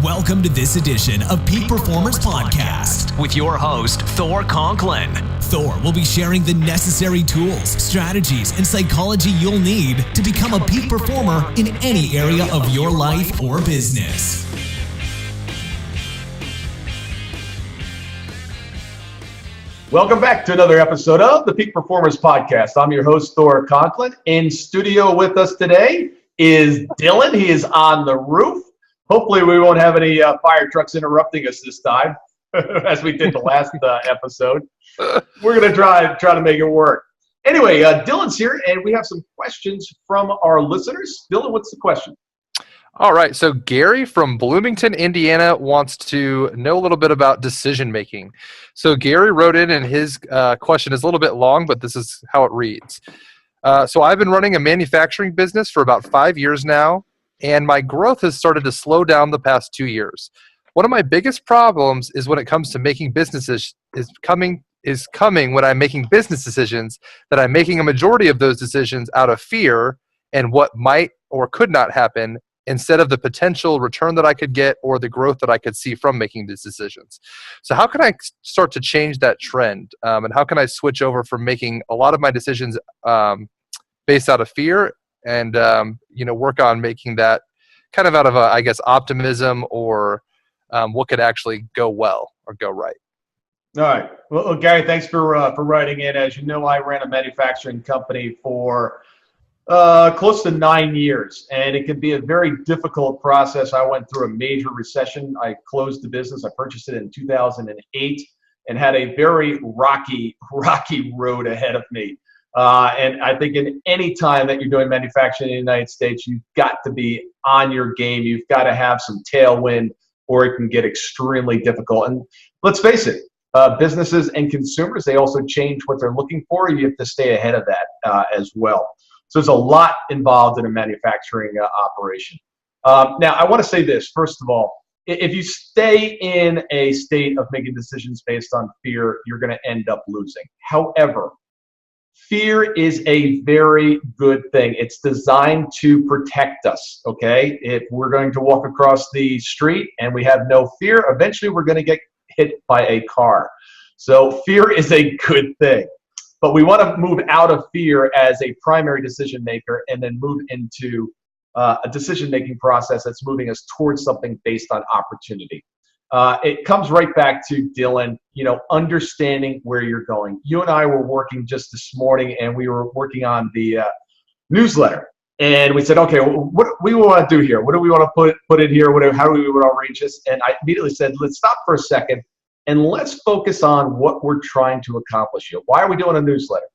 Welcome to this edition of Peak Performers Podcast with your host, Thor Conklin. Thor will be sharing the necessary tools, strategies, and psychology you'll need to become a peak performer in any area of your life or business. Welcome back to another episode of the Peak Performers Podcast. I'm your host, Thor Conklin. In studio with us today is Dylan. He is on the roof. Hopefully we won't have any fire trucks interrupting us this time, as we did the last episode. We're going to try to make it work. Anyway, Dylan's here, and we have some questions from our listeners. Dylan, what's the question? All right, so Gary from Bloomington, Indiana wants to know a little bit about decision making. So Gary wrote in, and his question is a little bit long, but this is how it reads. So I've been running a manufacturing business for about 5 years now, and my growth has started to slow down the past 2 years. One of my biggest problems is when it comes to making businesses is coming when I'm making business decisions, that I'm making a majority of those decisions out of fear and what might or could not happen, instead of the potential return that I could get or the growth that I could see from making these decisions. So how can I start to change that trend? And how can I switch over from making a lot of my decisions based out of fear and work on making that kind of out of, optimism or what could actually go well or go right? All right. Well, Gary, thanks for writing in. As you know, I ran a manufacturing company for close to 9 years, and it can be a very difficult process. I went through a major recession. I closed the business. I purchased it in 2008 and had a very rocky road ahead of me. And I think in any time that you're doing manufacturing in the United States, you've got to be on your game. You've got to have some tailwind, or it can get extremely difficult. And let's face it, businesses and consumers, they also change what they're looking for. You have to stay ahead of that as well. So there's a lot involved in a manufacturing operation. Now, I want to say this. First of all, if you stay in a state of making decisions based on fear, you're going to end up losing. However, fear is a very good thing. It's designed to protect us, okay? If we're going to walk across the street and we have no fear, eventually we're going to get hit by a car. So fear is a good thing. But we want to move out of fear as a primary decision maker and then move into a decision-making process that's moving us towards something based on opportunity. It comes right back to Dylan, understanding where you're going. You and I were working just this morning, and we were working on the newsletter. And we said, okay, what do we want to do here? What do we want to put in here? How do we want to arrange this? And I immediately said, let's stop for a second. And let's focus on what we're trying to accomplish here. Why are we doing a newsletter?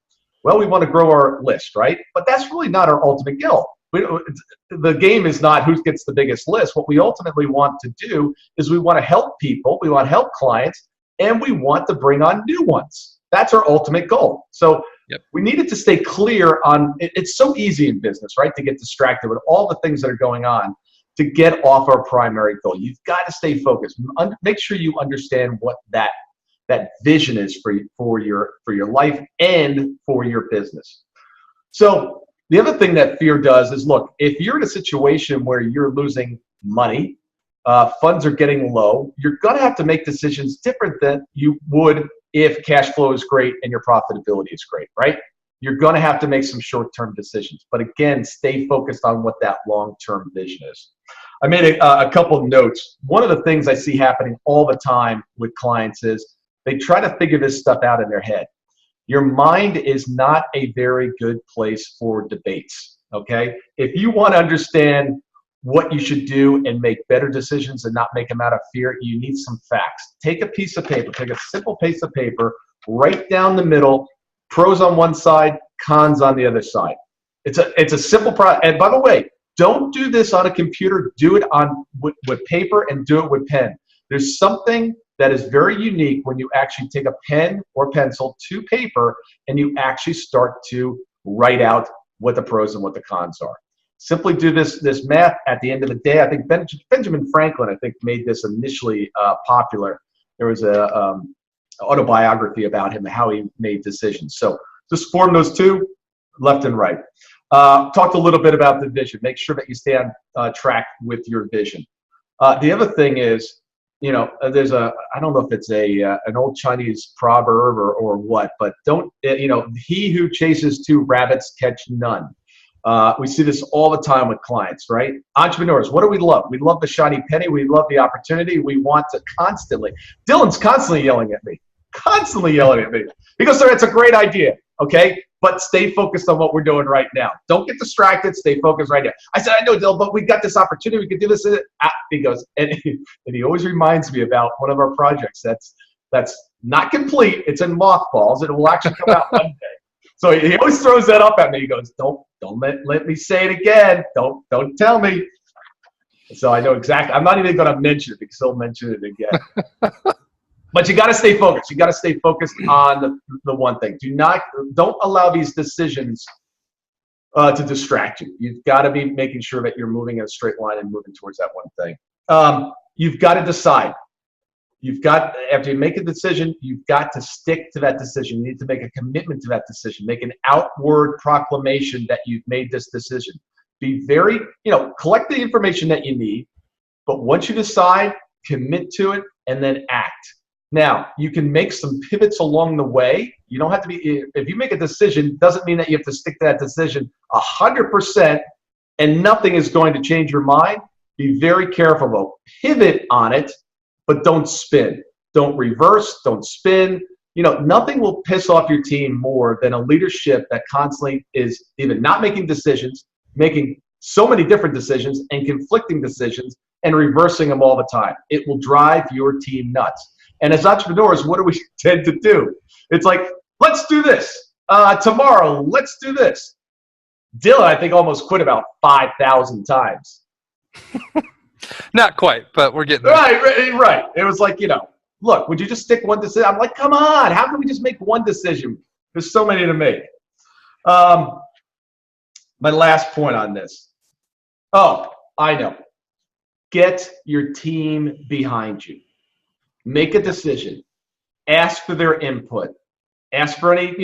Well, we want to grow our list, right? But that's really not our ultimate goal. The game is not who gets the biggest list. What we ultimately want to do is we want to help people, we want to help clients, and we want to bring on new ones. That's our ultimate goal. So we needed to stay clear on, it's so easy in business, right, to get distracted with all the things that are going on, to get off our primary goal. You've got to stay focused. Make sure you understand what that vision is for your life and for your business. So the other thing that fear does is, look, if you're in a situation where you're losing money, funds are getting low, you're going to have to make decisions different than you would if cash flow is great and your profitability is great, right? You're going to have to make some short-term decisions. But again, stay focused on what that long-term vision is. I made a couple of notes. One of the things I see happening all the time with clients is they try to figure this stuff out in their head. Your mind is not a very good place for debates, okay? If you want to understand what you should do and make better decisions and not make them out of fear, you need some facts. Take a piece of paper, take a simple piece of paper, write down the middle, pros on one side, cons on the other side. It's a simple process. And by the way, don't do this on a computer. Do it with paper and do it with pen. There's something that is very unique when you actually take a pen or pencil to paper and you actually start to write out what the pros and what the cons are. Simply do this math. At the end of the day, I think Benjamin Franklin, made this initially popular. There was a autobiography about him, how he made decisions. So just form those two, left and right. Talked a little bit about the vision. Make sure that you stay on track with your vision. The other thing is, there's I don't know if it's an old Chinese proverb or what, but he who chases two rabbits catch none. We see this all the time with clients, right? Entrepreneurs, what do we love? We love the shiny penny. We love the opportunity. We want to Dylan's constantly yelling at me, because it's a great idea, okay? But stay focused on what we're doing right now. Don't get distracted. Stay focused right now. I said, I know, Dylan, but we got this opportunity. We could do this. He goes, and he always reminds me about one of our projects that's not complete. It's in mothballs. It will actually come out one day. So he always throws that up at me. He goes, don't let me say it again. Don't tell me. So I know exactly. I'm not even going to mention it because he'll mention it again. But you got to stay focused. You got to stay focused on the one thing. Don't allow these decisions to distract you. You've got to be making sure that you're moving in a straight line and moving towards that one thing. You've got to decide. After you make a decision, you've got to stick to that decision. You need to make a commitment to that decision. Make an outward proclamation that you've made this decision. Be very, collect the information that you need, but once you decide, commit to it and then act. Now, you can make some pivots along the way. You don't have to be, if you make a decision, doesn't mean that you have to stick to that decision 100% and nothing is going to change your mind. Be very careful though. Pivot on it, but don't spin. Don't reverse, don't spin. Nothing will piss off your team more than a leadership that constantly is even not making decisions, making so many different decisions and conflicting decisions and reversing them all the time. It will drive your team nuts. And as entrepreneurs, what do we tend to do? It's like, let's do this. Tomorrow, let's do this. Dylan, I think, almost quit about 5,000 times. Not quite, but we're getting there. Right. It was like, look, would you just stick one decision? I'm like, come on. How can we just make one decision? There's so many to make. My last point on this. Oh, I know. Get your team behind you. Make a decision. Ask for their input. Ask for any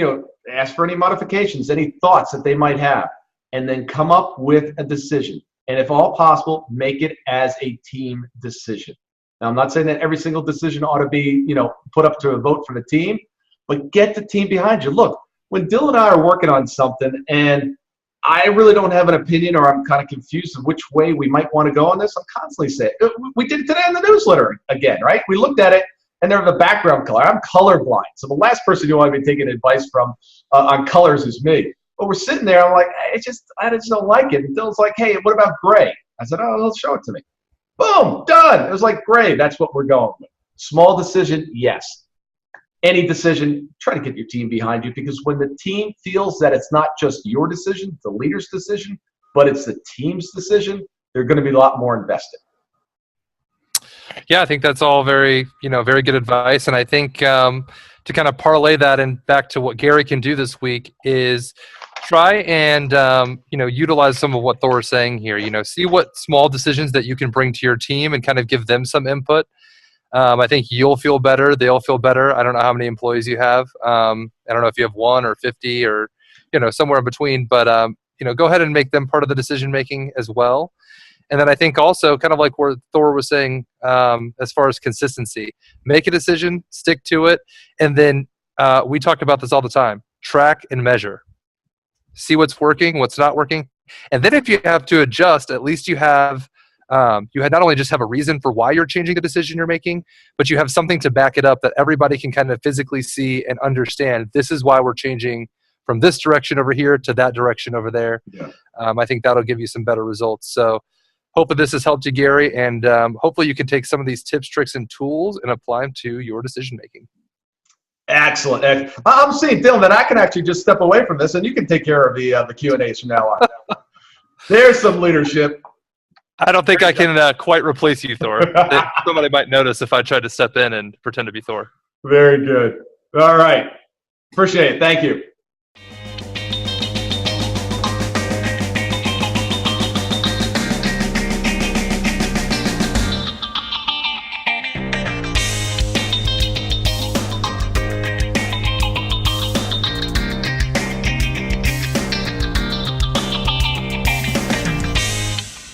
modifications, any thoughts that they might have, and then come up with a decision. And if all possible, make it as a team decision. Now, I'm not saying that every single decision ought to be, put up to a vote for the team, but get the team behind you. Look, when Dylan and I are working on something and I really don't have an opinion or I'm kind of confused of which way we might want to go on this, I'm constantly saying, we did it today in the newsletter again, right? We looked at it and they're the background color. I'm colorblind. So the last person you want to be taking advice from on colors is me. But we're sitting there, I'm like, I just don't like it. And Dylan's like, hey, what about gray? I said, oh, let's show it to me. Boom, done. It was like, gray, that's what we're going with. Small decision, yes. Any decision, try to get your team behind you, because when the team feels that it's not just your decision, the leader's decision, but it's the team's decision, they're going to be a lot more invested. Yeah, I think that's all very good advice. And I think to kind of parlay that and back to what Gary can do this week is try and utilize some of what Thor is saying here. See what small decisions that you can bring to your team and kind of give them some input. I think you'll feel better. They'll feel better. I don't know how many employees you have. I don't know if you have 1 or 50 or, somewhere in between. But, go ahead and make them part of the decision-making as well. And then I think also kind of like what Thor was saying as far as consistency. Make a decision, stick to it, and then we talk about this all the time. Track and measure. See what's working, what's not working. And then if you have to adjust, at least you have you had not only just have a reason for why you're changing the decision you're making, but you have something to back it up that everybody can kind of physically see and understand. This is why we're changing from this direction over here to that direction over there. Yeah. I think that'll give you some better results. So hopefully this has helped you, Gary, and hopefully you can take some of these tips, tricks, and tools and apply them to your decision making. Excellent. I'm seeing, Dylan, that I can actually just step away from this and you can take care of the Q&As from now on. There's some leadership. I don't think I can quite replace you, Thor. Somebody might notice if I tried to step in and pretend to be Thor. Very good. All right. Appreciate it. Thank you.